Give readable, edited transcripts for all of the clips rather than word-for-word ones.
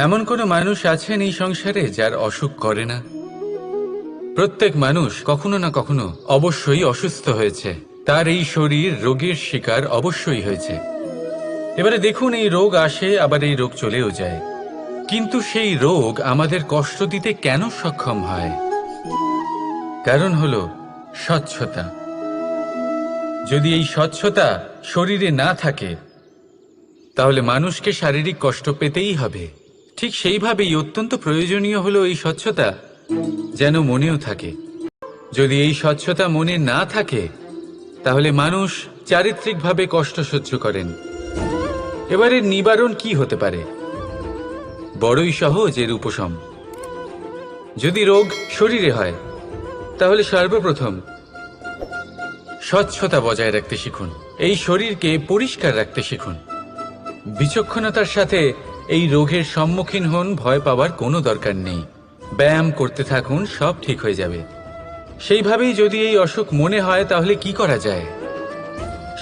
এমন কোনো মানুষ আছেন এই সংসারে যার অসুখ করে না? প্রত্যেক মানুষ কখনো না কখনো অবশ্যই অসুস্থ হয়েছে, তার এই শরীর রোগের শিকার অবশ্যই হয়েছে। এবারে দেখুন, এই রোগ আসে আবার এই রোগ চলেও যায়, কিন্তু সেই রোগ আমাদের কষ্ট দিতে কেন সক্ষম হয়? কারণ হলো স্বচ্ছতা। যদি এই স্বচ্ছতা শরীরে না থাকে তাহলে মানুষকে শারীরিক কষ্ট পেতেই হবে। ঠিক সেইভাবেই অত্যন্ত প্রয়োজনীয় হলো এই স্বচ্ছতা যেন মনেও থাকে। যদি এই স্বচ্ছতা মনে না থাকে তাহলে মানুষ চারিত্রিকভাবে কষ্ট সহ্য করেন। এবারে নিবারণ কি হতে পারে? বড়ই সহজ এর উপশম। যদি রোগ শরীরে হয় তাহলে সর্বপ্রথম স্বচ্ছতা বজায় রাখতে শিখুন, এই শরীরকে পরিষ্কার রাখতে শিখুন। বিচক্ষণতার সাথে এই রোগের সম্মুখীন হন, ভয় পাওয়ার কোনো দরকার নেই। ব্যায়াম করতে থাকুন, সব ঠিক হয়ে যাবে। সেইভাবেই যদি এই অসুখ মনে হয় তাহলে কি করা যায়?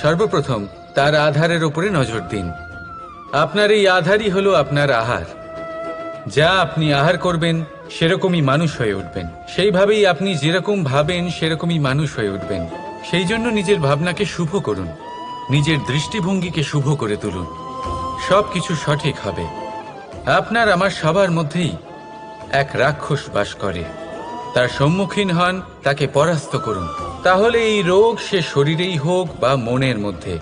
সর্বপ্রথম তার আধারের উপরে নজর দিন। আপনার এই আধারই হলো আপনার আহার। যা আপনি আহার করবেন সেরকমই মানুষ হয়ে উঠবেন। সেইভাবেই আপনি যেরকম ভাবেন সেরকমই মানুষ হয়ে উঠবেন। সেই জন্য নিজের ভাবনাকে শুভ করুন, নিজের দৃষ্টিভঙ্গিকে শুভ করে তুলুন, সবকিছু সঠিক হবে। আপনার আমার সবার মধ্যেই এক রাক্ষস বাস করে, তার সম্মুখীন হন, তাকে পরাস্ত করুন। তাহলে এই রোগ সে শরীরেই হোক বা মনের মধ্যে,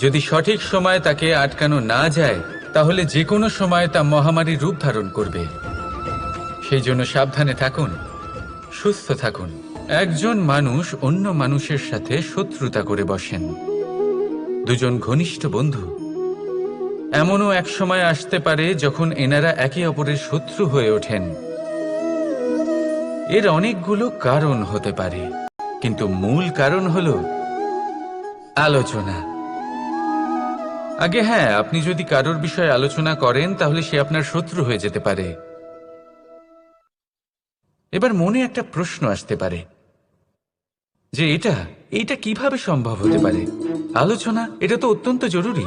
যদি সঠিক সময় তাকে আটকানো না যায় তাহলে যে কোনো সময় তা মহামারীর রূপ ধারণ করবে। সেই জন্য সাবধানে থাকুন, সুস্থ থাকুন। একজন মানুষ অন্য মানুষের সাথে শত্রুতা করে বসেন, দুজন ঘনিষ্ঠ বন্ধু। এমনও এক সময় আসতে পারে যখন এনারা একে অপরের শত্রু হয়ে ওঠেন। এর অনেকগুলো কারণ হতে পারে, কিন্তু মূল কারণ হলো আলোচনা। আগে হ্যাঁ, আপনি যদি কারোর বিষয়ে আলোচনা করেন তাহলে সে আপনার শত্রু হয়ে যেতে পারে। এবার মনে একটা প্রশ্ন আসতে পারে যে এটা কিভাবে সম্ভব হতে পারে? আলোচনা এটা তো অত্যন্ত জরুরি।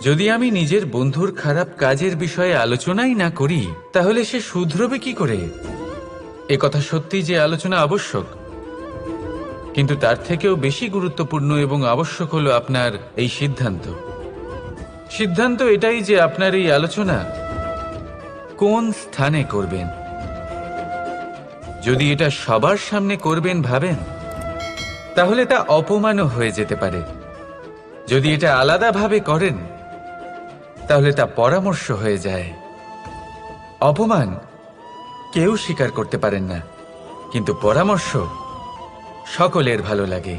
যদি আমি নিজের বন্ধুর খারাপ কাজের বিষয়ে আলোচনাই না করি তাহলে সে শুধরবে কি করে? কথা সত্যি যে আলোচনা আবশ্যক, কিন্তু তার থেকেও বেশি গুরুত্বপূর্ণ এবং আবশ্যক হলো আপনার এই সিদ্ধান্ত এটাই যে আপনার এই আলোচনা কোন স্থানে করবেন। যদি এটা সবার সামনে করবেন ভাবেন তাহলে তা অপমানও হয়ে যেতে পারে। যদি এটা আলাদাভাবে করেন তাহলে তা পরামর্শ হয়ে যায়। অপমান কেউ স্বীকার করতে পারেন না, কিন্তু পরামর্শ সকলের ভালো লাগে।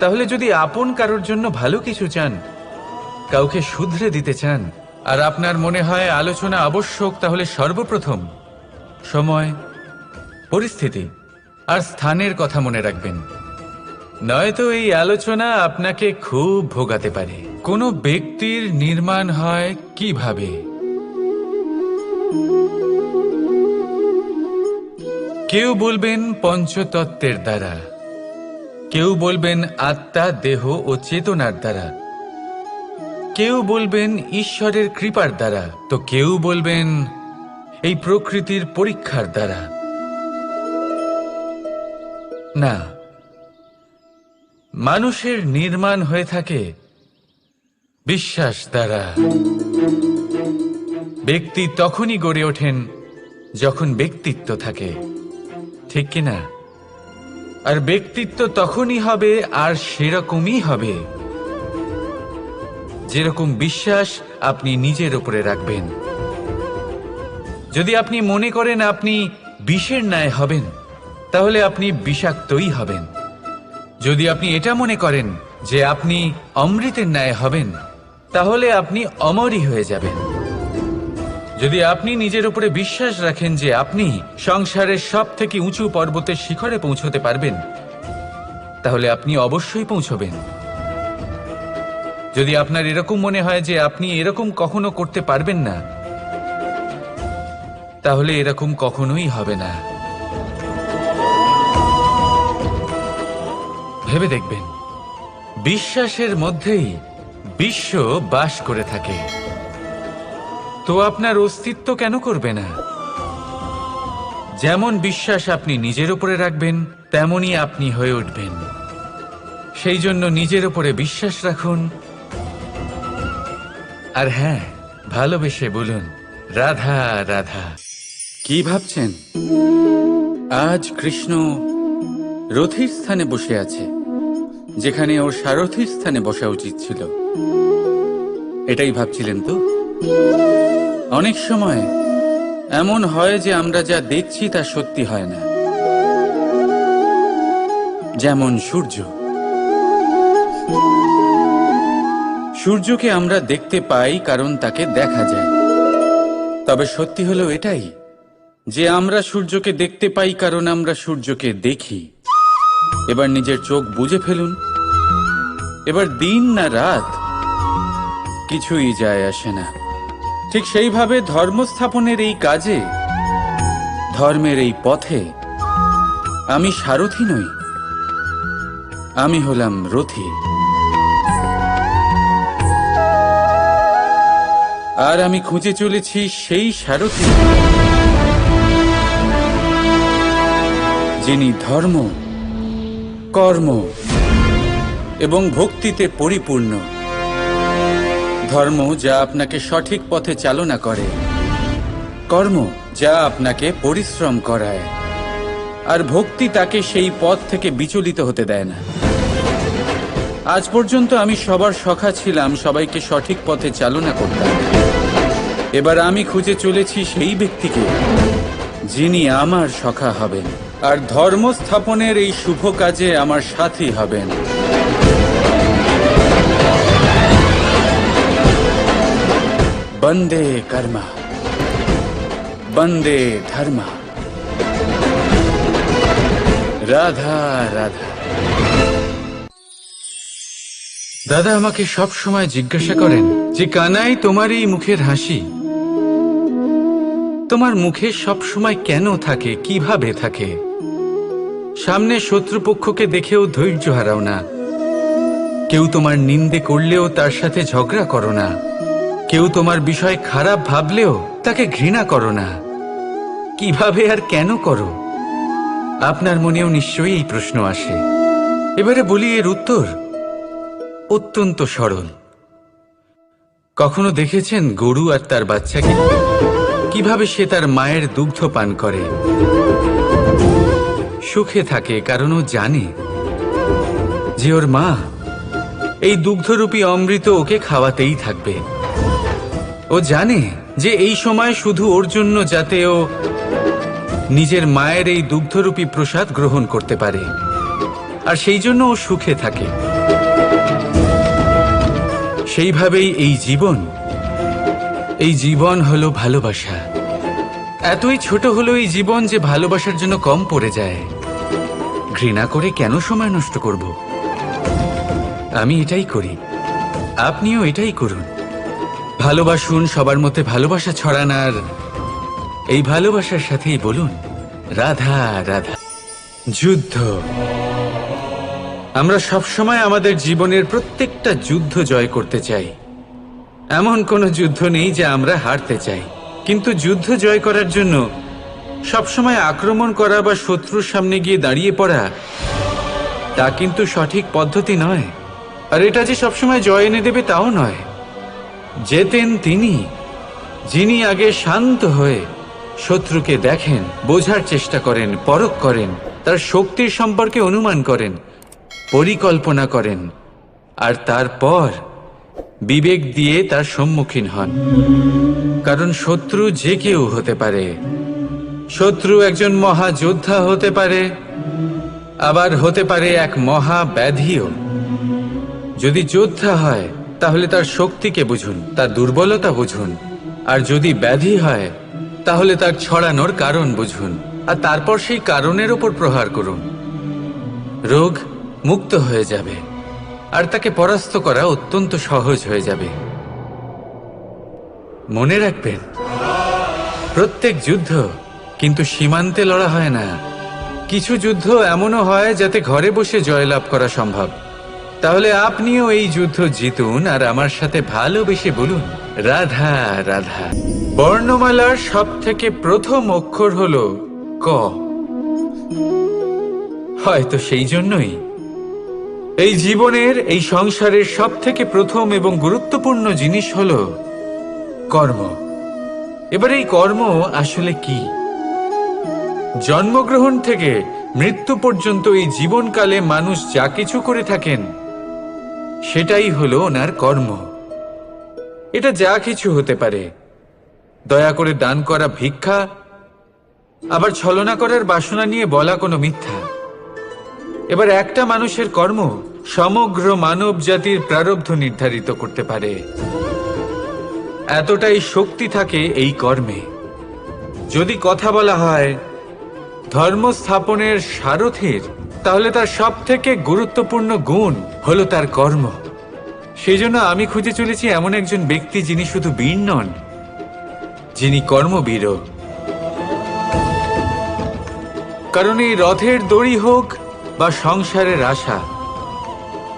তাহলে যদি আপন কারোর জন্য ভালো কিছু চান, কাউকে শুধরে দিতে চান, আর আপনার মনে হয় আলোচনা আবশ্যক, তাহলে সর্বপ্রথম সময়, পরিস্থিতি আর স্থানের কথা মনে রাখবেন। নয়তো এই আলোচনা আপনাকে খুব ভোগাতে পারে। কোনো ব্যক্তির নির্মাণ হয় কিভাবে? কেউ বলবেন পঞ্চতত্ত্বের দ্বারা, কেউ বলবেন আত্মা, দেহ ও চেতনার দ্বারা, কেউ বলবেন ঈশ্বরের কৃপার দ্বারা, তো কেউ বলবেন এই প্রকৃতির পরীক্ষার দ্বারা। না, মানুষের নির্মাণ হয়ে থাকে বিশ্বাস দ্বারা। ব্যক্তি তখনই গড়ে ওঠেন যখন ব্যক্তিত্ব থাকে, ঠিক কিনা? আর ব্যক্তিত্ব তখনই হবে আর সেরকমই হবে যেরকম বিশ্বাস আপনি নিজের উপরে রাখবেন। যদি আপনি মনে করেন আপনি বিষের ন্যায় হবেন তাহলে আপনি বিষাক্তই হবেন। যদি আপনি এটা মনে করেন যে আপনি অমৃতের ন্যায় হবেন তাহলে আপনি অমরই হয়ে যাবেন। যদি আপনি নিজের উপরে বিশ্বাস রাখেন যে আপনি সংসারের সব থেকে উঁচু পর্বতের শিখরে পৌঁছতে পারবেন তাহলে আপনি অবশ্যই পৌঁছবেন। যদি আপনার এরকম মনে হয় যে আপনি এরকম কখনো করতে পারবেন না, তাহলে এরকম কখনোই হবে না। ভেবে দেখবেন, বিশ্বাসের মধ্যেই বিশ্ব বাস করে থাকে। তো আপনার অস্তিত্ব কেন করবে না? যেমন বিশ্বাস আপনি নিজের উপরে রাখবেন, তেমনই আপনি হয়ে উঠবেন। সেই জন্য নিজের উপরে বিশ্বাস রাখুন। আর হ্যাঁ, ভালোবেসে বলুন, রাধা রাধা। কি ভাবছেন? আজ কৃষ্ণ রথীর স্থানে বসে আছে, যেখানে ওর সারথীর স্থানে বসা উচিত ছিল। এটাই ভাবছিলেন তো? অনেক সময় এমন হয় যে আমরা যা দেখছি তা সত্যি হয় না। যেমন সূর্যকে আমরা দেখতে পাই কারণ তাকে দেখা যায়। তবে সত্যি হলো এটাই যে আমরা সূর্যকে দেখতে পাই কারণ আমরা সূর্যকে দেখি। এবার নিজের চোখ বুজে ফেলুন। এবার দিন না রাত কিছুই যায় আসে না। ঠিক সেইভাবে ধর্ম স্থাপনের এই কাজে, ধর্মের এই পথে আমি সারথি নই, আমি হলাম রথী। আর আমি খুঁজে চলেছি সেই সারথি যিনি ধর্ম, কর্ম এবং ভক্তিতে পরিপূর্ণ। ধর্ম যা আপনাকে সঠিক পথে চালনা করে, কর্ম যা আপনাকে পরিশ্রম করায়, আর ভক্তি তাকে সেই পথ থেকে বিচলিত হতে দেয় না। আজ পর্যন্ত আমি সবার সখা ছিলাম, সবাইকে সঠিক পথে চালনা করতাম। এবার আমি খুঁজে চলেছি সেই ব্যক্তিকে যিনি আমার সখা হবেন আর ধর্ম স্থাপনের এই শুভ কাজে আমার সাথী হবেন। বন্দে কর্মা, বন্দে ধর্মা, রাধা রাধা। দাদা আমাকে সব সময় জিজ্ঞাসা করেন যে কানাই, তোমার এই মুখের হাসি, তোমার মুখে সব সময় কেন থাকে, কিভাবে থাকে? সামনে শত্রুপক্ষকে দেখেও ধৈর্য হারাও না, কেউ তোমার নিন্দে করলেও তার সাথে ঝগড়া করো না, কেউ তোমার বিষয় খারাপ ভাবলেও তাকে ঘৃণা করো না। কিভাবে আর কেন করো? আপনার মনেও নিশ্চয়ই এই প্রশ্ন আসে। এবারে বলি, এর উত্তর অত্যন্ত সরল। কখনো দেখেছেন গরু আর তার বাচ্চাকে কিভাবে সে তার মায়ের দুগ্ধ পান করে? সুখে থাকে কারণ ও জানে যে ওর মা এই দুগ্ধরূপী অমৃত ওকে খাওয়াতেই থাকবে। ও জানে যে এই সময় শুধু ওর জন্য, যাতে ও নিজের মায়ের এই দুগ্ধরূপী প্রসাদ গ্রহণ করতে পারে, আর সেই জন্য ও সুখে থাকে। সেইভাবেই এই জীবন হলো ভালোবাসা। এতই ছোট হলো এই জীবন যে ভালোবাসার জন্য কম পড়ে যায়। ঘৃণা করে কেন সময় নষ্ট করব? আমি এটাই করি, আপনিও এটাই করুন। ভালোবাসুন, সবার মধ্যে ভালোবাসা ছড়ান, আর এই ভালোবাসার সাথেই বলুন, রাধা রাধা। যুদ্ধ। আমরা সবসময় আমাদের জীবনের প্রত্যেকটা যুদ্ধ জয় করতে চাই। এমন কোনো যুদ্ধ নেই যা আমরা হারতে চাই। কিন্তু যুদ্ধ জয় করার জন্য সবসময় আক্রমণ করা বা শত্রুর সামনে গিয়ে দাঁড়িয়ে পড়া, তা কিন্তু সঠিক পদ্ধতি নয়। আর এটা যে সবসময় জয় এনে দেবে তাও নয়। জেতেন তিনি যিনি আগে শান্ত হয়ে শত্রুকে দেখেন, বোঝার চেষ্টা করেন, পরখ করেন, তার শক্তির সম্পর্কে অনুমান করেন, পরিকল্পনা করেন, আর তারপর বিবেক দিয়ে তার সম্মুখীন হন। কারণ শত্রু যে কেউ হতে পারে। শত্রু একজন মহাযোদ্ধা হতে পারে, আবার হতে পারে এক মহাব্যাধিও। যদি যোদ্ধা হয় তাহলে তার শক্তিকে বুঝুন, তার দুর্বলতা বুঝুন। আর যদি ব্যাধি হয় তাহলে তার ছড়ানোর কারণ বুঝুন, আর তারপর সেই কারণের ওপর প্রহার করুন। রোগ মুক্ত হয়ে যাবে আর তাকে পরাস্ত করা অত্যন্ত সহজ হয়ে যাবে। মনে রাখবেন, প্রত্যেক যুদ্ধ কিন্তু সীমান্তে লড়া হয় না। কিছু যুদ্ধ এমনও হয় যাতে ঘরে বসে জয়লাভ করা সম্ভব। তাহলে আপনিও এই যুদ্ধ জিতুন আর আমার সাথে ভালোবেসে বলুন, রাধা রাধা। বর্ণমালার সব থেকে প্রথম অক্ষর হলো ক। হয়তো সেই জন্যই এই জীবনের, এই সংসারের সব থেকে প্রথম এবং গুরুত্বপূর্ণ জিনিস হলো কর্ম। এবার এই কর্ম আসলে কি? জন্মগ্রহণ থেকে মৃত্যু পর্যন্ত এই জীবনকালে মানুষ যা কিছু করে থাকেন সেটাই হলো ওনার কর্ম। এটা যা কিছু হতে পারে, দয়া করে দান করা ভিক্ষা, আবার ছলনা করার বাসনা নিয়ে বলা কোনো মিথ্যা। এবার একটা মানুষের কর্ম সমগ্র মানব জাতির প্রারব্ধ নির্ধারিত করতে পারে। এতটাই শক্তি থাকে এই কর্মে। যদি কথা বলা হয় ধর্ম স্থাপনের সারথীর, তাহলে তার সব থেকে গুরুত্বপূর্ণ গুণ হলো তার কর্ম। সেই জন্য আমি খুঁজে চলেছি এমন একজন ব্যক্তি যিনি শুধু বীর নন, যিনি কর্মবীরও। কারণ এই রথের দড়ি হোক বা সংসারের আশা,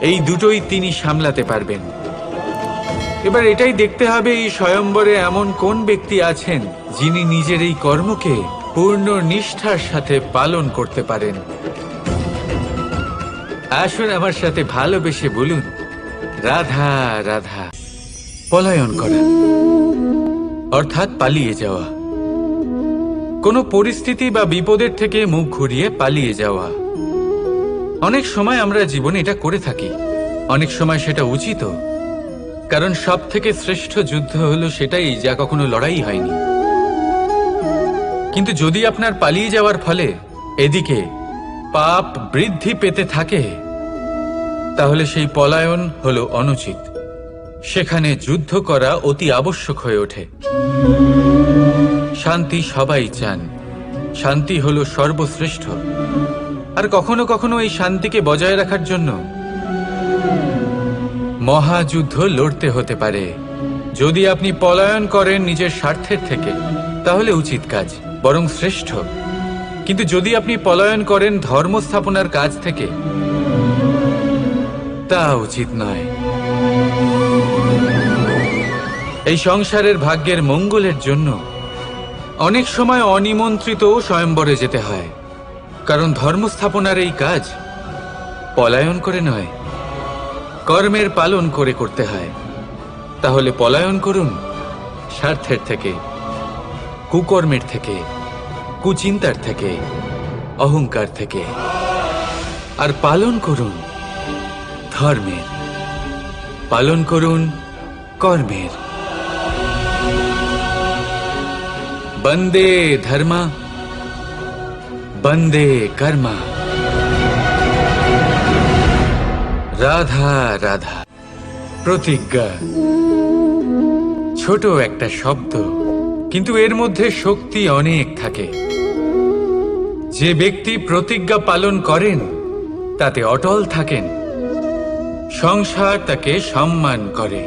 এই দুটোই তিনি সামলাতে পারবেন। এবার এটাই দেখতে হবে এই স্বয়ম্বরে এমন কোন ব্যক্তি আছেন যিনি নিজের এই কর্মকে পূর্ণ নিষ্ঠার সাথে পালন করতে পারেন। আসুন আমার সাথে ভালোবেসে বলুন রাধা রাধা। পলায়ন করা অর্থাৎ পালিয়ে যাওয়া, কোনো পরিস্থিতি বা বিপদের থেকে মুখ ঘুরিয়ে পালিয়ে যাওয়া। অনেক সময় আমরা জীবনে এটা করে থাকি, অনেক সময় সেটা উচিত, কারণ সব থেকে শ্রেষ্ঠ যুদ্ধ হলো সেটাই যা কখনো লড়াই হয়নি। কিন্তু যদি আপনার পালিয়ে যাওয়ার ফলে এদিকে পাপ বৃদ্ধি পেতে থাকে, তাহলে সেই পলায়ন হলো অনুচিত। সেখানে যুদ্ধ করা অতি আবশ্যক হয়ে ওঠে। শান্তি সবাই চান, শান্তি হলো সর্বশ্রেষ্ঠ। আর কখনো কখনো এই শান্তিকে বজায় রাখার জন্য মহাযুদ্ধ লড়তে হতে পারে। যদি আপনি পলায়ন করেন নিজের স্বার্থের থেকে, তাহলে উচিত কাজ, বরং শ্রেষ্ঠ। কিন্তু যদি আপনি পলায়ন করেন ধর্ম স্থাপনার কাজ থেকে, তা উচিত নয়। এই সংসারের ভাগ্যের মঙ্গলের জন্য অনেক সময় অনিমন্ত্রিত স্বয়ম্বরে যেতে হয়, কারণ ধর্ম স্থাপনার এই কাজ পলায়ন করে নয়, কর্মের পালন করে করতে হয়। তাহলে পলায়ন করুন স্বার্থের থেকে, কুকর্মের থেকে, কুচিন্তার থেকে, অহংকার থেকে, আর পালন করুন ধর্মের, পালন করুন কর্মের। বন্দে ধর্মা, বন্দে কর্মা। রাধা রাধা। প্রতিজ্ঞা ছোট একটা শব্দ, কিন্তু এর মধ্যে শক্তি অনেক থাকে। যে ব্যক্তি প্রতিজ্ঞা পালন করেন তাতে অটল থাকেন, সংসার তাকে সম্মান করে।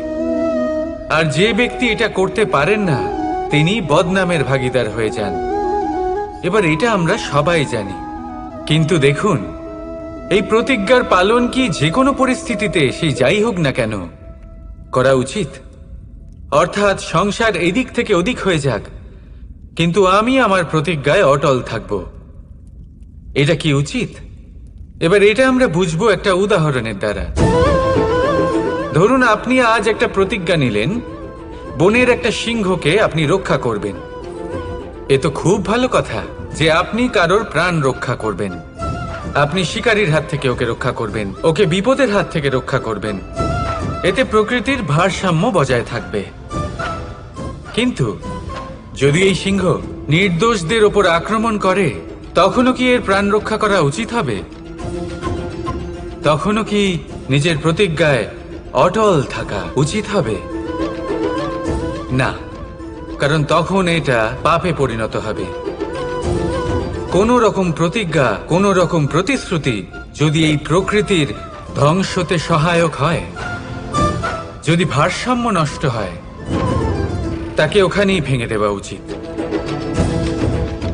আর যে ব্যক্তি এটা করতে পারেন না, তিনি বদনামের ভাগীদার হয়ে যান। এবার এটা আমরা সবাই জানি, কিন্তু দেখুন এই প্রতিজ্ঞার পালন কি যে কোনো পরিস্থিতিতে সেই যাই হোক না কেন করা উচিত? অর্থাৎ সংসার এদিক থেকে ওদিক হয়ে যাক, কিন্তু আমি আমার প্রতিজ্ঞায় অটল থাকব, এটা কি উচিত? এবার এটা আমরা বুঝবো একটা উদাহরণের দ্বারা। ধরুন আপনি আজ একটা প্রতিজ্ঞা নিলেন, বনের একটা সিংহকে আপনি রক্ষা করবেন। এ তো খুব ভালো কথা যে আপনি কারোর প্রাণ রক্ষা করবেন। আপনি শিকারীর হাত থেকে ওকে রক্ষা করবেন, ওকে বিপদের হাত থেকে রক্ষা করবেন। এতে প্রকৃতির ভারসাম্য বজায় থাকবে। কিন্তু যদি এই সিংহ নির্দোষদের ওপর আক্রমণ করে, তখনও কি এর প্রাণ রক্ষা করা উচিত হবে? তখনও কি নিজের প্রতিজ্ঞায় অটল থাকা উচিত হবে? না, কারণ তখন এটা পাপে পরিণত হবে। কোন রকম প্রতিজ্ঞা, কোন রকম প্রতিশ্রুতি যদি এই প্রকৃতির ধ্বংসতে সহায়ক হয়, যদি ভারসাম্য নষ্ট হয়, তাকে ওখানেই ভেঙে দেওয়া উচিত।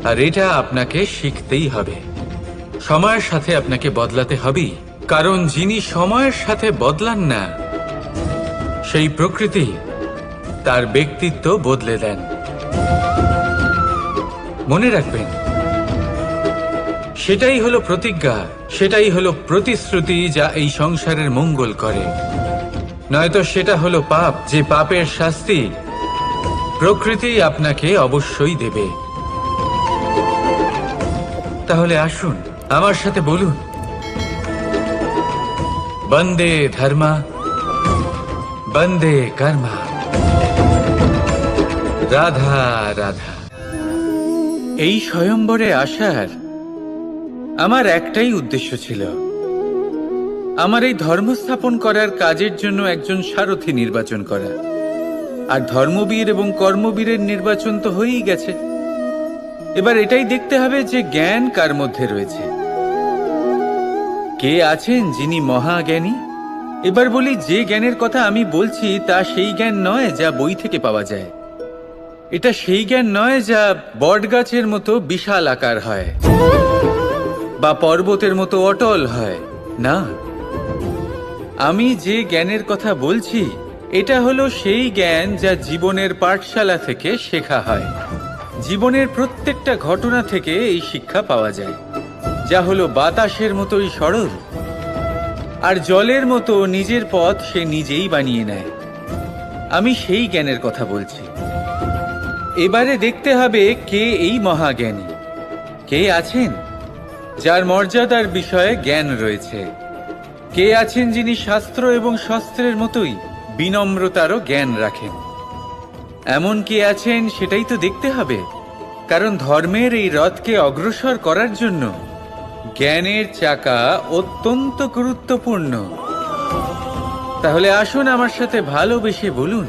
আর এটা আপনাকে শিখতেই হবে, সময়ের সাথে আপনাকে বদলাতে হবেই। কারণ যিনি সময়ের সাথে বদলান না, সেই প্রকৃতি তার ব্যক্তিত্ব বদলে দেন। মনে রাখবেন, সেটাই হলো প্রতিজ্ঞা, সেটাই হলো প্রতিশ্রুতি যা এই সংসারের মঙ্গল করে। নয়তো সেটা হলো পাপ, যে পাপের শাস্তি প্রকৃতি আপনাকে অবশ্যই দেবে। তাহলে আসুন আমার সাথে বলুন, বন্দে ধর্মা, বন্দে কর্মা, রাধা রাধা। এই স্বয়ম্বরে আসার আমার একটাই উদ্দেশ্য ছিল, আমার এই ধর্ম স্থাপন করার কাজের জন্য একজন সারথি নির্বাচন করা। আর ধর্মবীর এবং কর্মবীরের নির্বাচন তো হয়েই গেছে। এবার এটাই দেখতে হবে যে জ্ঞান কার মধ্যে রয়েছে, কে আছেন যিনি মহাজ্ঞানী। এবার বলি, যে জ্ঞানের কথা আমি বলছি তা সেই জ্ঞান নয় যা বই থেকে পাওয়া যায়। এটা সেই জ্ঞান নয় যা বটগাছের মতো বিশাল আকার হয় বা পর্বতের মতো অটল হয়। না, আমি যে জ্ঞানের কথা বলছি এটা হলো সেই জ্ঞান যা জীবনের পাঠশালা থেকে শেখা হয়। জীবনের প্রত্যেকটা ঘটনা থেকে এই শিক্ষা পাওয়া যায়, যা হলো বাতাসের মতোই সরল আর জলের মতো নিজের পথ সে নিজেই বানিয়ে নেয়। আমি সেই জ্ঞানের কথা বলছি। এবারে দেখতে হবে কে এই মহাজ্ঞানী, কে আছেন যার মর্যাদার বিষয়ে জ্ঞান রয়েছে, কে আছেন যিনি শাস্ত্র এবং শস্ত্রের মতোই বিনম্রতারও জ্ঞান রাখেন। এমন কে আছেন সেটাই তো দেখতে হবে, কারণ ধর্মের এই রথকে অগ্রসর করার জন্য জ্ঞানের চাকা অত্যন্ত গুরুত্বপূর্ণ। তাহলে আসুন আমার সাথে ভালোবেসে বলুন,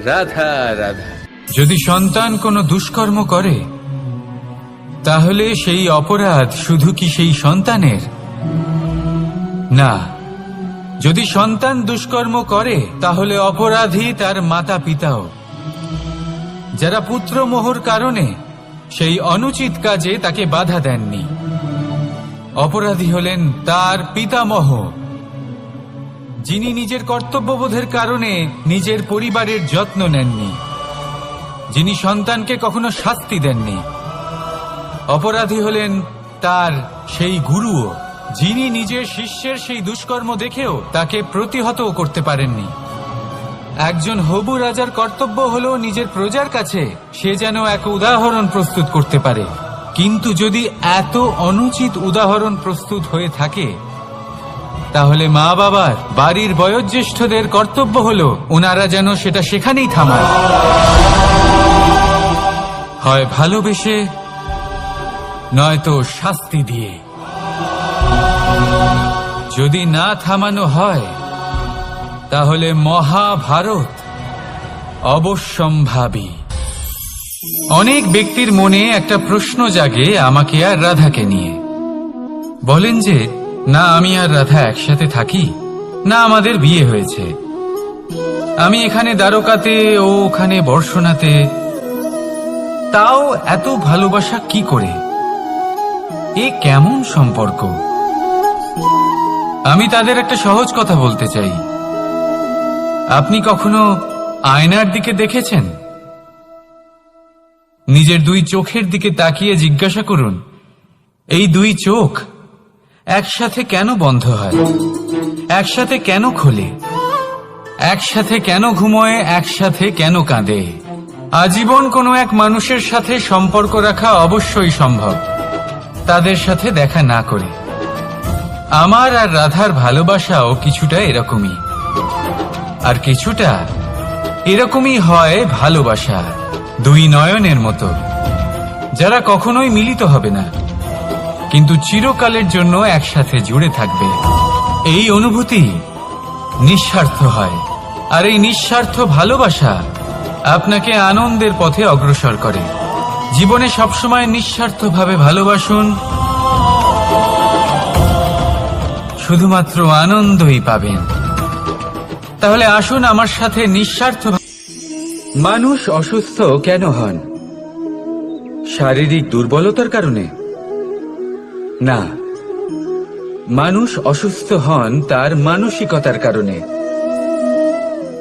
রাধা রাধা। যদি সন্তান কোনো দুষ্কর্ম করে, তাহলে সেই অপরাধ শুধু কি সেই সন্তানের? না, যদি সন্তান দুষ্কর্ম করে তাহলে অপরাধী তার মাতা পিতাও, যারা পুত্রমোহর কারণে সেই অনুচিত কাজে তাকে বাধা দেননি। অপরাধী হলেন তার পিতামহ, যিনি নিজের কর্তব্যবোধের কারণে নিজের পরিবারের যত্ন নেননি, যিনি সন্তানকে কখনো শাস্তি দেননি। অপরাধী হলেন তার সেই গুরুও, যিনি নিজের শিষ্যের সেই দুষ্কর্ম দেখেও তাকে প্রতিহত করতে পারেননি। একজন হবু রাজার কর্তব্য হলো নিজের প্রজার কাছে সে যেন এক উদাহরণ প্রস্তুত করতে পারে, কিন্তু যদি এত অনুচিত উদাহরণ প্রস্তুত হয়ে থাকে, তাহলে মা বাবার, বাড়ির বয়োজ্যেষ্ঠদের কর্তব্য হলো ওনারা যেন সেটা সেখানেই থামায়, হয় ভালোবেসে নয়তো শাস্তি দিয়ে। যদি না থামানো হয় তাহলে মহাভারত অবশ্যম্ভাবী। অনেক ব্যক্তির মনে একটা প্রশ্ন জাগে আমাকে আর রাধাকে নিয়ে। বলেন যে, না আমি আর রাধা একসাথে থাকি, না আমাদের বিয়ে হয়েছে, আমি এখানে দ্বারকাতে ও ওখানে বর্ষণাতে, তাও এত ভালোবাসা কি করে? এ কেমন সম্পর্ক? আমি তাদের একটা সহজ কথা বলতে চাই। আপনি কখনো আয়নার দিকে দেখেছেন? নিজের দুই চোখের দিকে তাকিয়ে জিজ্ঞাসা করুন, এই দুই চোখ একসাথে কেন বন্ধ হয়, একসাথে কেন খোলে, একসাথে কেন ঘুমোয়, একসাথে কেন কাঁদে? আজীবন কোনো এক মানুষের সাথে সম্পর্ক রাখা অবশ্যই সম্ভব, তাদের সাথে দেখা না করে। আমার আর রাধার ভালোবাসাও কিছুটা এরকমই, আর কিছুটা এরকমই হয় ভালোবাসা দুই নয়নের মতো, যারা কখনোই মিলিত হবে না কিন্তু চিরকালের জন্য একসাথে জুড়ে থাকবে। এই অনুভূতি নিঃস্বার্থ হয়, আর এই নিঃস্বার্থ ভালোবাসা আপনাকে আনন্দের পথে অগ্রসর করে। জীবনে সবসময় নিঃস্বার্থভাবে ভালোবাসুন, শুধুমাত্র আনন্দই পাবেন। তাহলে আসুন আমার সাথে নিঃস্বার্থ। মানুষ অসুস্থ কেন হন? শারীরিক দুর্বলতার কারণে? না, মানুষ অসুস্থ হন তার মানসিকতার কারণে,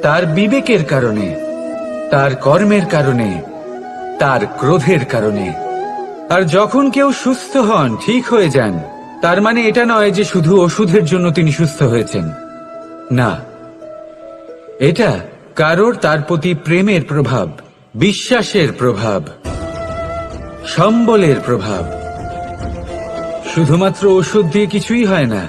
তার বিবেকের কারণে, তার কর্মের কারণে, তার ক্রোধের কারণে। আর যখন কেউ সুস্থ হন, ঠিক হয়ে যান, তার মানে এটা নয় যে শুধু ওষুধের জন্য তিনি সুস্থ হয়েছেন। না, এটা কারোর তার প্রতি প্রেমের প্রভাব, বিশ্বাসের প্রভাব, সম্বলের প্রভাব। শুধুমাত্র ওষুধ দিয়ে কিছুই হয় না।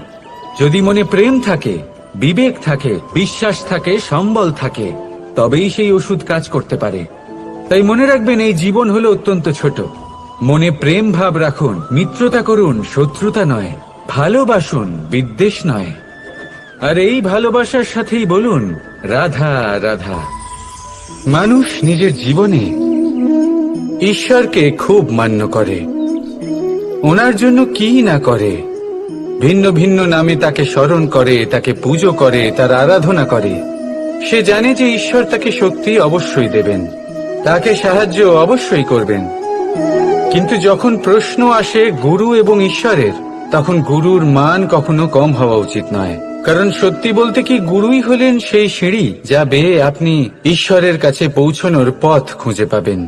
যদি মনে প্রেম থাকে, বিবেক থাকে, বিশ্বাস থাকে, সম্বল থাকে, তবেই সেই ওষুধ কাজ করতে পারে। তাই মনে রাখবেন, এই জীবন হলো অত্যন্ত ছোট। মনে প্রেম ভাব রাখুন, মিত্রতা করুন, শত্রুতা নয়। ভালোবাসুন, বিদ্বেষ নয়। আর এই ভালোবাসার সাথেই বলুন রাধা রাধা। মানুষ নিজের জীবনে ঈশ্বরকে খুব মান্য করে, ওনার জন্য কি না করে। ভিন্ন ভিন্ন নামে তাকে স্মরণ করে, তাকে পুজো করে, তার আরাধনা করে। সে জানে যে ঈশ্বর তাকে শক্তি অবশ্যই দেবেন, তাকে সাহায্য অবশ্যই করবেন। কিন্তু যখন প্রশ্ন আসে গুরু এবং ঈশ্বরের, তখন গুরুর মান কখনো কম হওয়া উচিত নয়। কারণ সত্যি বলতে কি, গুরুই হলেন সেই সিঁড়ি যা বেয়ে আপনি ঈশ্বরের কাছে পৌঁছানোর পথ খুঁজে পাবেন।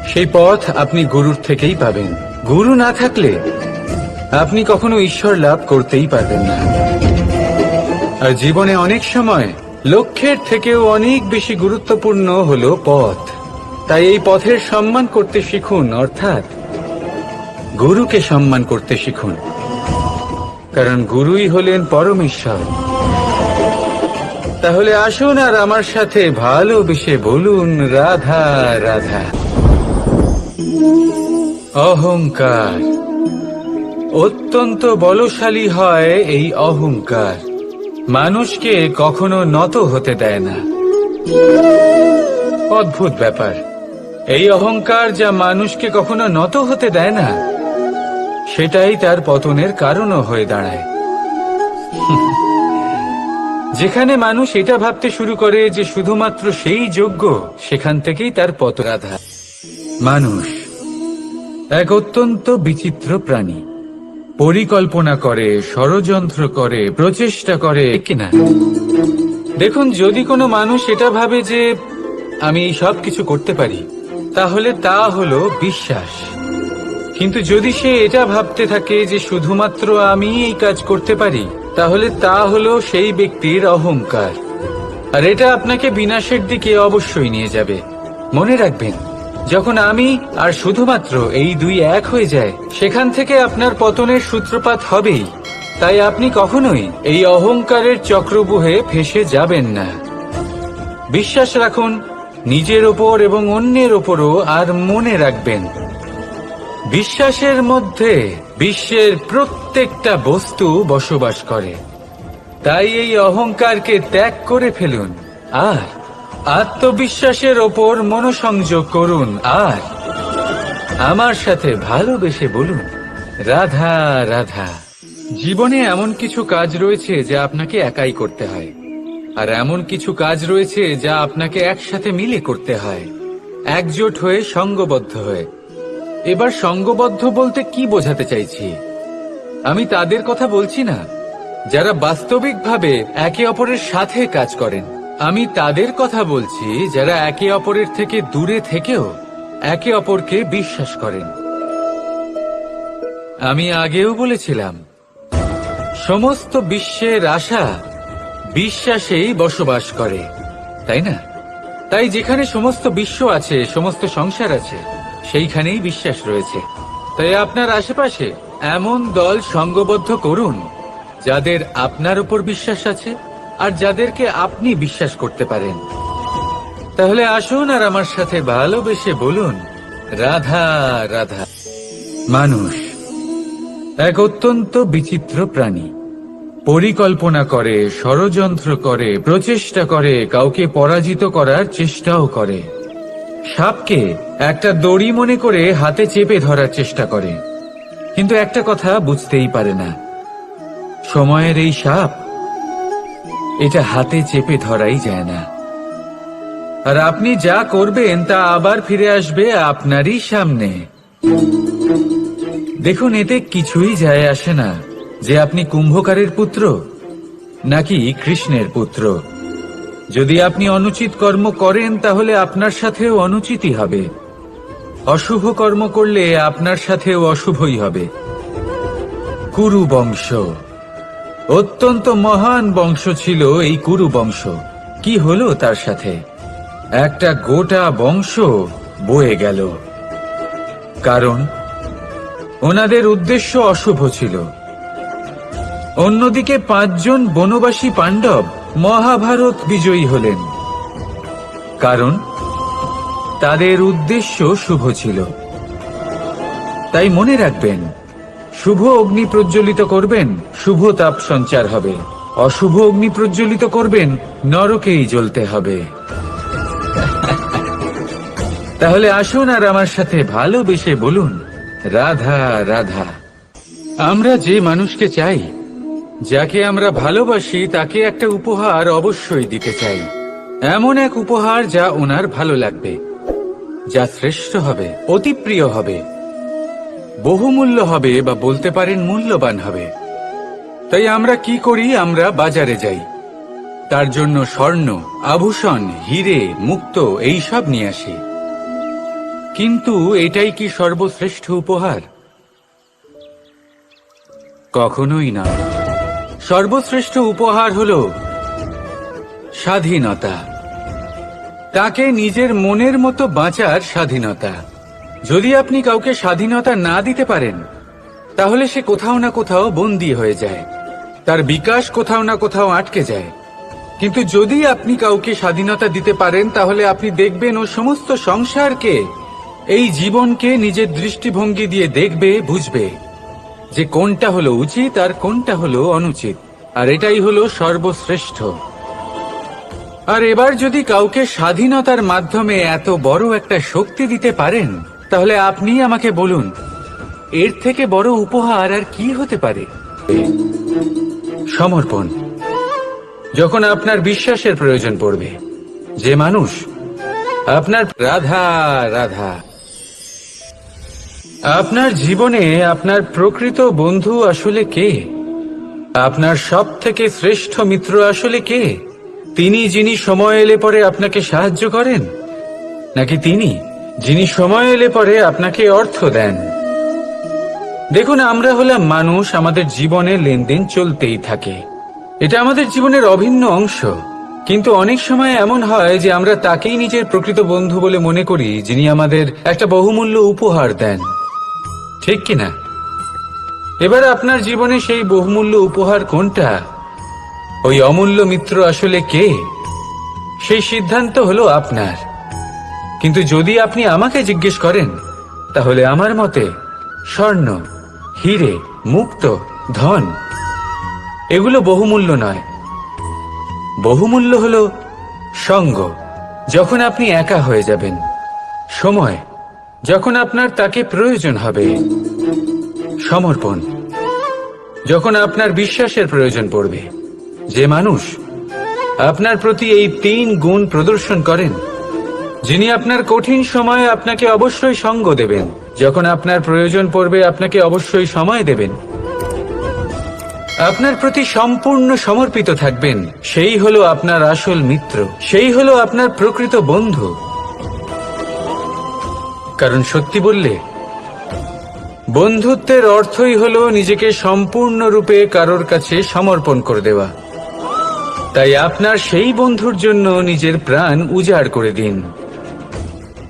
সেই পথ আপনি গুরুর থেকেই পাবেন। গুরু না থাকলে আপনি কখনো ঈশ্বর লাভ করতেই পারবেন না। আর জীবনে অনেক সময় লক্ষ্যের থেকেও অনেক বেশি গুরুত্বপূর্ণ হলো পথ। তাই এই পথের সম্মান করতে শিখুন, অর্থাৎ গুরুকে সম্মান করতে শিখুন। কারণ গুরুই হলেন পরমেশ্বর। তাহলে আসুন আর আমার সাথে ভালোবেসে বলুন রাধা রাধা। অহংকার অত্যন্ত বলশালী হয়। এই অহংকার মানুষকে কখনো নত হতে দেয় না। অদ্ভুত ব্যাপার, এই অহংকার যা মানুষকে কখনো নত হতে দেয় না, সেটাই তার পতনের কারণও হয়ে দাঁড়ায়। যেখানে মানুষ এটা ভাবতে শুরু করে যে শুধুমাত্র সেই যোগ্য, সেখান থেকেই তার পতন। রাধা। মানুষ এক অত্যন্ত বিচিত্র প্রাণী। পরিকল্পনা করে, ষড়যন্ত্র করে, প্রচেষ্টা করে কিনা। দেখুন, যদি কোনো মানুষ এটা ভাবে যে আমি এই সব কিছু করতে পারি, তাহলে তা হলো বিশ্বাস। কিন্তু যদি সে এটা ভাবতে থাকে যে শুধুমাত্র আমি এই কাজ করতে পারি, তাহলে তা হলো সেই ব্যক্তির অহংকার। আর এটা আপনাকে বিনাশের দিকে অবশ্যই নিয়ে যাবে। মনে রাখবেন, যখন আমি আর শুধুমাত্র এই দুই এক হয়ে যায়, সেখান থেকে আপনার পতনের সূত্রপাত হবেই। তাই আপনি কখনোই এই অহংকারের চক্রব্যূহে ফেঁসে যাবেন না। বিশ্বাস রাখুন নিজের ওপর এবং অন্যের ওপরও। আর মনে রাখবেন, বিশ্বাসের মধ্যে বিশ্বের প্রত্যেকটা বস্তু বসবাস করে। তাই এই অহংকারকে ত্যাগ করে ফেলুন আর আত্মবিশ্বাসের ওপর মনোসংযোগ করুন। আর আমার সাথে ভালোবেসে বলুন রাধা রাধা। জীবনে এমন কিছু কাজ রয়েছে যা আপনাকে একাই করতে হয়, আর এমন কিছু কাজ রয়েছে যা আপনাকে একসাথে মিলে করতে হয়, একজোট হয়ে, সঙ্গবদ্ধ হয়ে। এবার সঙ্গবদ্ধ বলতে কি বোঝাতে চাইছি? আমি তাদের কথা বলছি না যারা বাস্তবিকভাবে একে অপরের সাথে কাজ করেন। আমি তাদের কথা বলছি যারা একে অপরের থেকে দূরে থেকেও একে অপরকে বিশ্বাস করেন। আমি আগেও বলেছিলাম, সমস্ত বিশ্বের আশা বিশ্বাসেই বসবাস করে, তাই না? তাই যেখানে সমস্ত বিশ্ব আছে, সমস্ত সংসার আছে, সেইখানেই বিশ্বাস রয়েছে। তাই আপনার আশেপাশে এমন দল সঙ্গবদ্ধ করুন যাদের আপনার উপর বিশ্বাস আছে আর যাদেরকে আপনি বিশ্বাস করতে পারেন। তাহলে আসুন আর আমার সাথে ভালোবেসে বলুন রাধা রাধা। মানুষ এক অত্যন্ত বিচিত্র প্রাণী। পরিকল্পনা করে, ষড়যন্ত্র করে, প্রচেষ্টা করে, কাউকে পরাজিত করার চেষ্টাও করে। সাপকে একটা দড়ি মনে করে হাতে চেপে ধরার চেষ্টা করে, কিন্তু একটা কথা বুঝতেই পারে না, সময়ের এই সাপ, এটা হাতে চেপে ধরাই যায় না। আর আপনি যা করবেন তা আবার ফিরে আসবে আপনারই সামনে। দেখুন, এতে কিছুই যায় আসে না যে আপনি কুম্ভকারের পুত্র নাকি কৃষ্ণের পুত্র। যদি আপনি অনুচিত কর্ম করেন তাহলে আপনার সাথেও অনুচিতই হবে। অশুভ কর্ম করলে আপনার সাথেও অশুভই হবে। কুরু বংশ অত্যন্ত মহান বংশ ছিল এই কুরু বংশ। কি হলো তার সাথে? একটা গোটা বংশ বয়ে গেল। কারণ ওনাদের উদ্দেশ্য অশুভ ছিল। অন্যদিকে 5 জন বনবাসী পাণ্ডব মহাভারত বিজয়ী হলেন, কারণ তাদের উদ্দেশ্য শুভ ছিল। তাই মনে রাখবেন, শুভ অগ্নি প্রজ্বলিত করবেন, শুভ তাপ সঞ্চার হবে। অশুভ অগ্নি প্রজ্বলিত করবেন, নরকেই জ্বলতে হবে। তাহলে আসুন আর আমার সাথে ভালোবেসে বলুন, রাধা রাধা। আমরা যে মানুষকে চাই, যাকে আমরা ভালোবাসি, তাকে একটা উপহার অবশ্যই দিতে চাই। এমন এক উপহার যা ওনার ভালো লাগবে, যা শ্রেষ্ঠ হবে, অতি প্রিয় হবে, বহুমূল্য হবে, বা বলতে পারেন মূল্যবান হবে। তাই আমরা কি করি? আমরা বাজারে যাই, তার জন্য স্বর্ণ, আভূষণ, হিরে, মুক্তো এইসব নিয়ে আসি। কিন্তু এটাই কি সর্বশ্রেষ্ঠ উপহার? কখনোই না। সর্বশ্রেষ্ঠ উপহার হলো স্বাধীনতা। তাকে নিজের মনের মতো বাঁচার স্বাধীনতা। যদি আপনি কাউকে স্বাধীনতা না দিতে পারেন, তাহলে সে কোথাও না কোথাও বন্দী হয়ে যায়, তার বিকাশ কোথাও না কোথাও আটকে যায়। কিন্তু যদি আপনি কাউকে স্বাধীনতা দিতে পারেন, তাহলে আপনি দেখবেন ও সমস্ত সংসারকে, এই জীবনকে নিজের দৃষ্টিভঙ্গি দিয়ে দেখবে, বুঝবে যে কোনটা হলো উচিত আর কোনটা হলো অনুচিত। আর এটাই হলো সর্বশ্রেষ্ঠ। আর এবার যদি কাউকে স্বাধীনতার মাধ্যমে এত বড় একটা শক্তি দিতে পারেন, তাহলে আপনি আমাকে বলুন, এর থেকে বড় উপহার আর কি হতে পারে? সমর্পণ। যখন আপনার বিশ্বাসের প্রয়োজন পড়বে, যে মানুষ আপনার রাধা রাধা, আপনার জীবনে আপনার প্রকৃত বন্ধু আসলে কে? আপনার সব থেকে শ্রেষ্ঠ মিত্র আসলে কে? তিনি যিনি সময় এলে পরে আপনাকে সাহায্য করেন, নাকি তিনি যিনি সময় এলে পরে আপনাকে অর্থ দেন? দেখুন, আমরা হলাম মানুষ, আমাদের জীবনে লেনদেন চলতেই থাকে। এটা আমাদের জীবনের অভিন্ন অংশ। কিন্তু অনেক সময় এমন হয় যে আমরা তাকেই নিজের প্রকৃত বন্ধু বলে মনে করি, যিনি আমাদের একটা বহুমূল্য উপহার দেন, ঠিক কিনা? এবার আপনার জীবনে সেই বহুমূল্য উপহার কোনটা? ওই অমূল্য মিত্র আসলে কে? সেই সিদ্ধান্ত হলো আপনার। কিন্তু যদি আপনি আমাকে জিজ্ঞেস করেন, তাহলে আমার মতে স্বর্ণ, হিরে, মুক্ত, ধন এগুলো বহুমূল্য নয়। বহুমূল্য হলো সঙ্গ, যখন আপনি একা হয়ে যাবেন, সময়, যখন আপনার তাকে প্রয়োজন হবে, সমর্পণ, যখন আপনার বিশ্বাসের প্রয়োজন পড়বে। যে মানুষ আপনার প্রতি এই 3 গুণ প্রদর্শন করেন, যিনি আপনার কঠিন সময়ে আপনাকে অবশ্যই সঙ্গ দেবেন, যখন আপনার প্রয়োজন পড়বে আপনাকে অবশ্যই সময় দেবেন, আপনার প্রতি সম্পূর্ণ সমর্পিত থাকবেন, সেই হলো আপনার আসল মিত্র, সেই হলো আপনার প্রকৃত বন্ধু। কারণ সত্যি বললে, বন্ধুত্বের অর্থই হলো নিজেকে সম্পূর্ণরূপে কারোর কাছে সমর্পণ করে দেওয়া। তাই আপনার সেই বন্ধুর জন্য নিজের প্রাণ উজাড় করে দিন,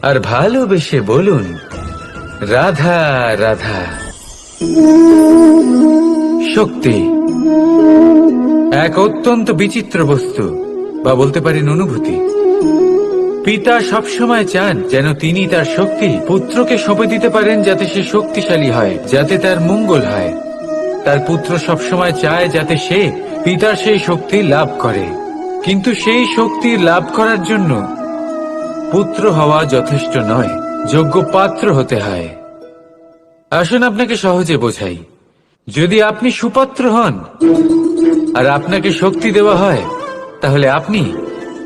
আর ভালোবেসে বলুন, রাধা রাধা। শক্তি এক অত্যন্ত বিচিত্র বস্তু, বা বলতে পারেন অনুভূতি। পিতা সবসময় চান যেন তিনি তার শক্তি পুত্রকে সঁপে দিতে পারেন, যাতে সে শক্তিশালী হয়, যাতে তার মঙ্গল হয়। তার পুত্র সবসময় চায় যাতে সে পিতার সেই শক্তি লাভ করে। কিন্তু সেই শক্তি লাভ করার জন্য পুত্র হওয়া যথেষ্ট নয়, যোগ্য পাত্র হতে হয়। আসুন আপনাকে সহজে বোঝাই। যদি আপনি সুপাত্র হন আর আপনাকে শক্তি দেওয়া হয়, তাহলে আপনি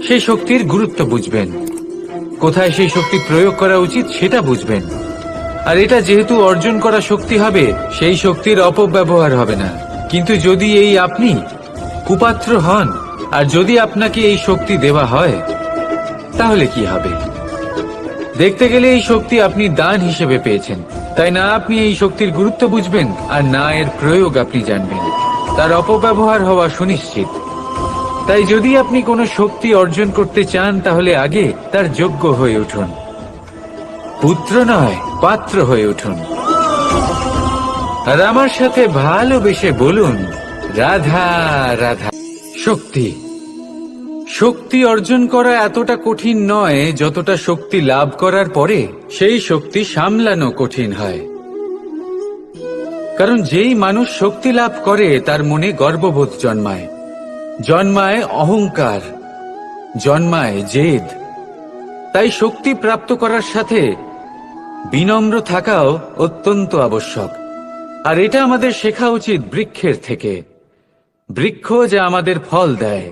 সেই শক্তির গুরুত্ব বুঝবেন, কোথায় সেই শক্তি প্রয়োগ করা উচিত সেটা বুঝবেন। আর এটা যেহেতু অর্জন করা শক্তি হবে, সেই শক্তির অপব্যবহার হবে না। কিন্তু যদি এই আপনি কুপাত্র হন আর যদি আপনাকে এই শক্তি দেওয়া হয় তাহলে কি হবে? দেখতে গেলে এই শক্তি আপনি দান হিসেবে পেয়েছেন, তাই না আপনি এই শক্তির গুরুত্ব বুঝবেন আর না এর প্রয়োগ আপনি জানবেন। তার অপব্যবহার হওয়া সুনিশ্চিত। তাই যদি আপনি কোনো শক্তি অর্জন করতে চান তাহলে আগে তার যোগ্য হয়ে উঠুন। পুত্র নয়, পাত্র হয়ে উঠুন। আর আমার সাথে ভালোবেসে বলুন, রাধা রাধা। শক্তি শক্তি অর্জন করা এতটা কঠিন নয় যতটা শক্তি লাভ করার পরে সেই শক্তি সামলানো কঠিন হয়। কারণ যেই মানুষ শক্তি লাভ করে তার মনে গর্ববোধ জন্মায়, জন্মায় অহংকার, জন্মায় জেদ। তাই শক্তি প্রাপ্ত করার সাথে বিনম্র থাকাও অত্যন্ত আবশ্যক। আর এটা আমাদের শেখা উচিত বৃক্ষের থেকে। বৃক্ষ যা আমাদের ফল দেয়,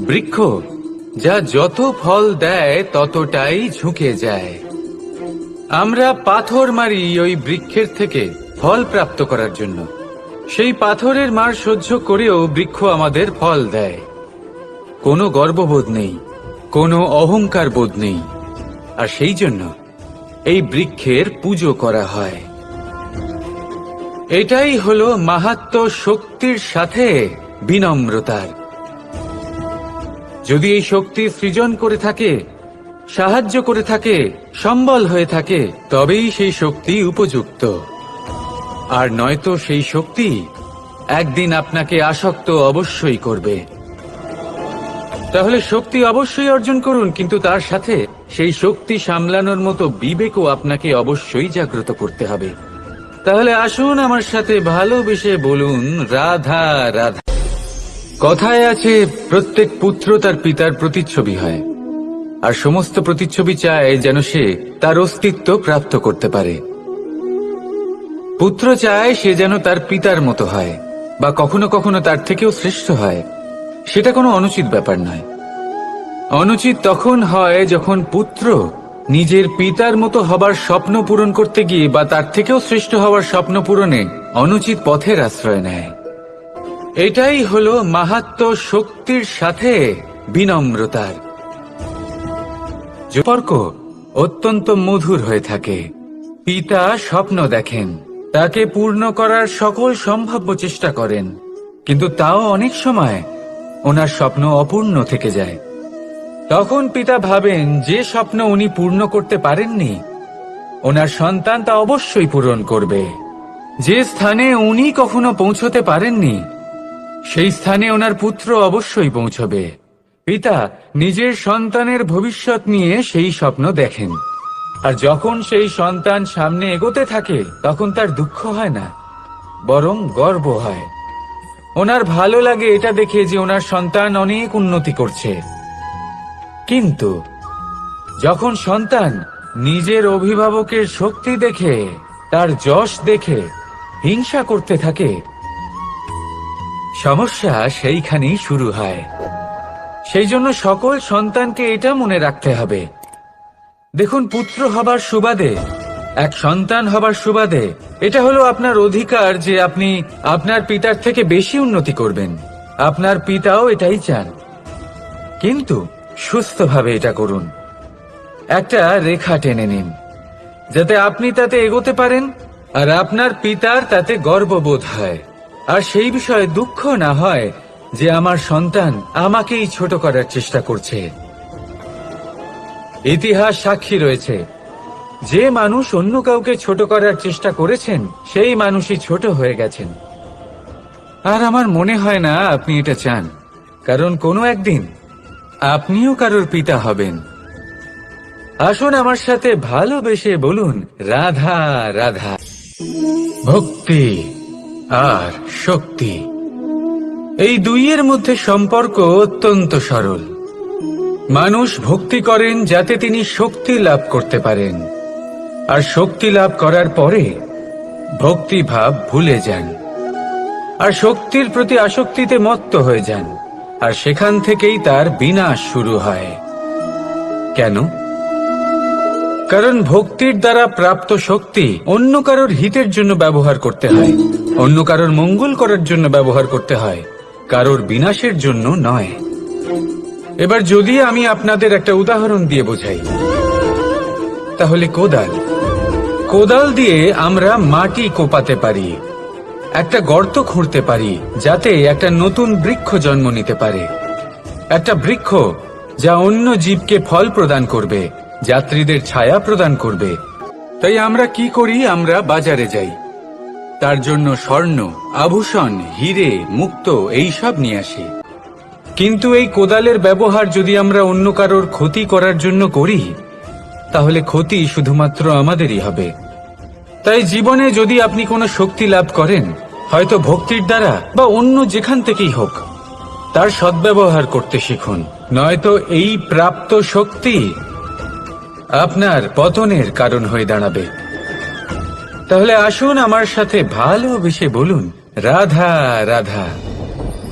বৃক্ষ যা যত ফল দেয় ততটাই ঝুঁকে যায়। আমরা পাথর মারি ওই বৃক্ষের থেকে ফল প্রাপ্ত করার জন্য। সেই পাথরের মার সহ্য করেও বৃক্ষ আমাদের ফল দেয়। কোনো গর্ববোধ নেই, কোনো অহংকার বোধ নেই। আর সেই জন্য এই বৃক্ষের পুজো করা হয়। এটাই হলো মাহাত্ম্য শক্তির সাথে বিনম্রতার। যদি এই শক্তি সৃজন করে থাকে, সাহায্য করে থাকে, সম্বল হয়ে থাকে, তবেই সেই শক্তি উপযুক্ত। আর নয়তো সেই শক্তি একদিন আপনাকে আসক্ত অবশ্যই করবে। তাহলে শক্তি অবশ্যই অর্জন করুন, কিন্তু তার সাথে সেই শক্তি সামলানোর মতো বিবেকও আপনাকে অবশ্যই জাগ্রত করতে হবে। তাহলে আসুন আমার সাথে ভালোবেসে বলুন, রাধা রাধা। কথায় আছে, প্রত্যেক পুত্র তার পিতার প্রতিচ্ছবি হয়, আর সমস্ত প্রতিচ্ছবি চায় যেন সে তার অস্তিত্ব প্রাপ্ত করতে পারে। পুত্র চায় সে যেন তার পিতার মতো হয়, বা কখনো কখনো তার থেকেও শ্রেষ্ঠ হয়। সেটা কোনো অনুচিত ব্যাপার নয়। অনুচিত তখন হয় যখন পুত্র নিজের পিতার মতো হবার স্বপ্ন পূরণ করতে গিয়ে বা তার থেকেও শ্রেষ্ঠ হওয়ার স্বপ্ন পূরণে অনুচিত পথের আশ্রয় নেয়। এটাই হলো মাহাত্ম্য শক্তির সাথে বিনম্রতার সম্পর্ক। অত্যন্ত মধুর হয়ে থাকে। পিতা স্বপ্ন দেখেন, তাকে পূর্ণ করার সকল সম্ভাব্য চেষ্টা করেন, কিন্তু তাও অনেক সময় ওনার স্বপ্ন অপূর্ণ থেকে যায়। তখন পিতা ভাবেন যে স্বপ্ন উনি পূর্ণ করতে পারেননি, ওনার সন্তান তা অবশ্যই পূরণ করবে। যে স্থানে উনি কখনো পৌঁছতে পারেননি, সেই স্থানে ওনার পুত্র অবশ্যই পৌঁছবে। পিতা নিজের সন্তানের ভবিষ্যৎ নিয়ে সেই স্বপ্ন দেখেন, আর যখন সেই সন্তান সামনে এগোতে থাকে তখন তার দুঃখ হয় না, বরং গর্ব হয়। ওনার ভালো লাগে এটা দেখে যে ওনার সন্তান অনেক উন্নতি করছে। কিন্তু যখন সন্তান নিজের অভিভাবকের শক্তি দেখে, তার যশ দেখে হিংসা করতে থাকে, সমস্যা সেইখানেই শুরু হয়। সেই জন্য সকল সন্তানকে এটা মনে রাখতে হবে, দেখুন, পুত্র হবার সুবাদে, এক সন্তান হবার সুবাদে এটা হলো আপনার অধিকার যে আপনি আপনার পিতার থেকে বেশি উন্নতি করবেন। আপনার পিতাও এটাই চান, কিন্তু সুস্থভাবে এটা করুন। একটা রেখা টেনে নিন যাতে আপনি তাতে এগোতে পারেন আর আপনার পিতার তাতে গর্ববোধ হয়, আর সেই বিষয়ে দুঃখ না হয় যে আমার সন্তান আমাকেই ছোট করার চেষ্টা করছে। ইতিহাস সাক্ষী রয়েছে, যে মানুষ অন্য কাউকে ছোট করার চেষ্টা করেছেন সেই মানুষই ছোট হয়ে গেছেন। আর আমার মনে হয় না আপনি এটা চান, কারণ কোনো একদিন আপনিও কারোর পিতা হবেন। আসুন আমার সাথে ভালোবেসে বলুন, রাধা রাধা। ভক্তি আর শক্তি, এই দুইয়ের মধ্যে সম্পর্ক অত্যন্ত সরল। মানুষ ভক্তি করেন যাতে তিনি শক্তি লাভ করতে পারেন, আর শক্তি লাভ করার পরে ভক্তিভাব ভুলে যান, আর শক্তির প্রতি আসক্তিতে মত্ত হয়ে যান, আর সেখান থেকেই তার বিনাশ শুরু হয়। কেন? কারণ ভক্তির দ্বারা প্রাপ্ত শক্তি অন্য কারোর হিতের জন্য ব্যবহার করতে হয়, অন্য কারোর মঙ্গল করার জন্য ব্যবহার করতে হয়, কারোর বিনাশের জন্য নয়। এবার যদি আমি আপনাদের একটা উদাহরণ দিয়ে বোঝাই, তাহলে কোদাল দিয়ে আমরা মাটি কোপাতে পারি, একটা গর্ত খুঁড়তে পারি যাতে একটা নতুন বৃক্ষ জন্ম নিতে পারে, একটা বৃক্ষ যা অন্য জীবকে ফল প্রদান করবে, যাত্রীদের ছায়া প্রদান করবে। তাই আমরা কি করি? আমরা বাজারে যাই, তার জন্য স্বর্ণ, আভূষণ, হিরে, মুক্ত এইসব নিয়ে আসি। কিন্তু এই কোদালের ব্যবহার যদি আমরা অন্য কারোর ক্ষতি করার জন্য করি, তাহলে ক্ষতি শুধুমাত্র আমাদেরই হবে। তাই জীবনে যদি আপনি কোনো শক্তি লাভ করেন, হয়তো ভক্তির দ্বারা বা অন্য যেখান থেকেই হোক, তার সদ্ব্যবহার করতে শিখুন, নয়তো এই প্রাপ্ত শক্তি আপনার পতনের কারণ হয়ে দাঁড়াবে। তাহলে আসুন আমার সাথে ভালোবেসে বলুন, রাধা রাধা।